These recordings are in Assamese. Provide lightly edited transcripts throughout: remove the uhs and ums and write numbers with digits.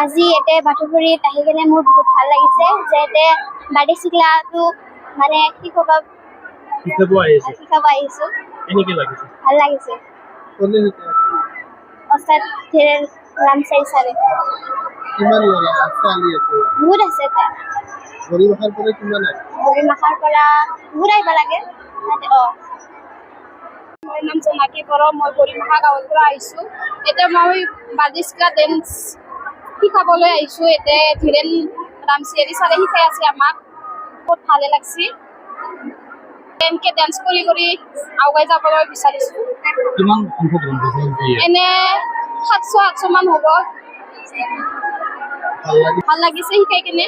আজি এতে বাটুপুৰীত আহি কিনে মোৰ বহুত ভাল লাগিছে যে এতে বাৰ্ডে চিকলাটো মানে কি ক'বা শিকাব আহিছো। ভাল লাগিছে। ওস্তাদ ধীৰেন ৰামচাৰি ছাৰে বহুত আছে তাত। গৰিমাখাৰ পৰা বহুত আহিব লাগে। মোৰ নাম জোনাকী বড়ো, মই গৰিমাখা গাঁৱৰ পৰা আহিছোঁ। এতিয়া মই বাৰ্ডে চিকলা ডেন্স শিকাবলৈ আহিছোঁ। এতিয়া ধীৰেন ৰামচিয়াৰী ছাৰে শিকাই আছে আমাক, বহুত ভালে লাগছে। এনেকৈ ডেন্স কৰি কৰি আগুৱাই যাবলৈ বিচাৰিছোঁ। এনে 700-800 মান হ'ব। ভাল লাগিছে শিকাই কিনে।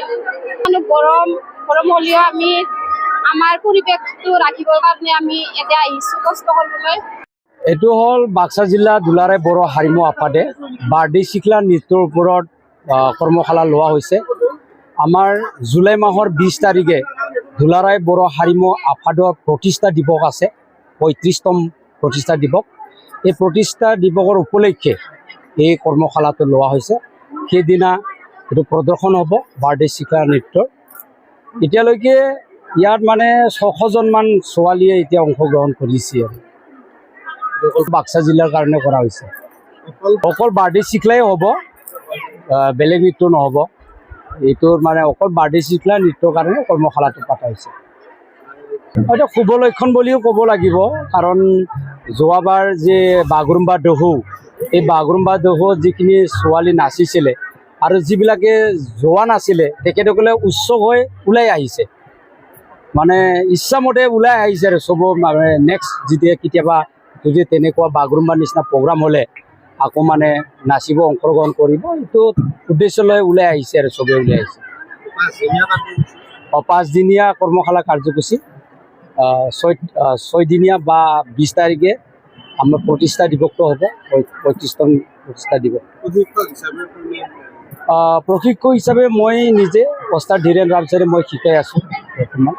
গৰম হ'লেও আমি আমাৰ পৰিৱেশটো ৰাখিবৰ কাৰণে আমি এতিয়া আহিছোঁ কষ্ট কৰিবলৈ। এইটো হ'ল বাক্সা জিলা দুলাৰায় বড়ো হাৰিমু আফাদে বাৰ্ডে চিকলা নৃত্যৰ ওপৰত কৰ্মশালা লোৱা হৈছে। আমাৰ জুলাই মাহৰ 20 তাৰিখে দুলাৰায় বড়ো হাৰিমু আফাদৰ প্ৰতিষ্ঠা দিৱস আছে, 35তম প্ৰতিষ্ঠা দিৱস। এই প্ৰতিষ্ঠা দিৱসৰ উপলক্ষে এই কৰ্মশালাটো লোৱা হৈছে। সেইদিনা এইটো প্ৰদৰ্শন হ'ব বাৰ্ডে চিকলা নৃত্যৰ। এতিয়ালৈকে ইয়াত মানে 600জনমান ছোৱালীয়ে এতিয়া অংশগ্ৰহণ কৰিছে আৰু বাক্সা জিলাৰ কাৰণে কৰা হৈছে। অকল বাৰ্ডে চিকলাই হ'ব, বেলেগ নৃত্য নহ'ব। এইটোৰ মানে অকল বাৰ্ডে চিকলা নৃত্যৰ কাৰণে কৰ্মশালাটো পতা হৈছে। হয়তো শুভ লক্ষণ বুলিও ক'ব লাগিব, কাৰণ যোৱাবাৰ যে বাগৰুম্বা দহু, এই বাগৰুম্বা দহুত যিখিনি ছোৱালী নাচিছিলে আৰু যিবিলাকে যোৱা নাছিলে তেখেতসকলে উৎসৱ হৈ ওলাই আহিছে, মানে ইচ্ছামতে ওলাই আহিছে আৰু চব মানে নেক্সট যেতিয়া কেতিয়াবা যদি তেনেকুৱা বাগৰুম্বাৰ নিচিনা প্ৰগ্ৰাম হ'লে আকৌ মানে নাচিব অংশগ্ৰহণ কৰিব, এইটো উদ্দেশ্য লৈ ওলাই আহিছে আৰু চবেই ওলাই আহিছে। 5দিনীয়া কৰ্মশালা কাৰ্যসূচী, 6 দিনীয়া বা 20 তাৰিখে আমাৰ প্ৰতিষ্ঠা দিৱসটো হ'ব, 35তম প্ৰতিষ্ঠা দিৱস। প্ৰশিক্ষক হিচাপে মই নিজে ওস্তাদ ধীৰেন ৰামচাৰি মই শিকাই আছোঁ বৰ্তমান।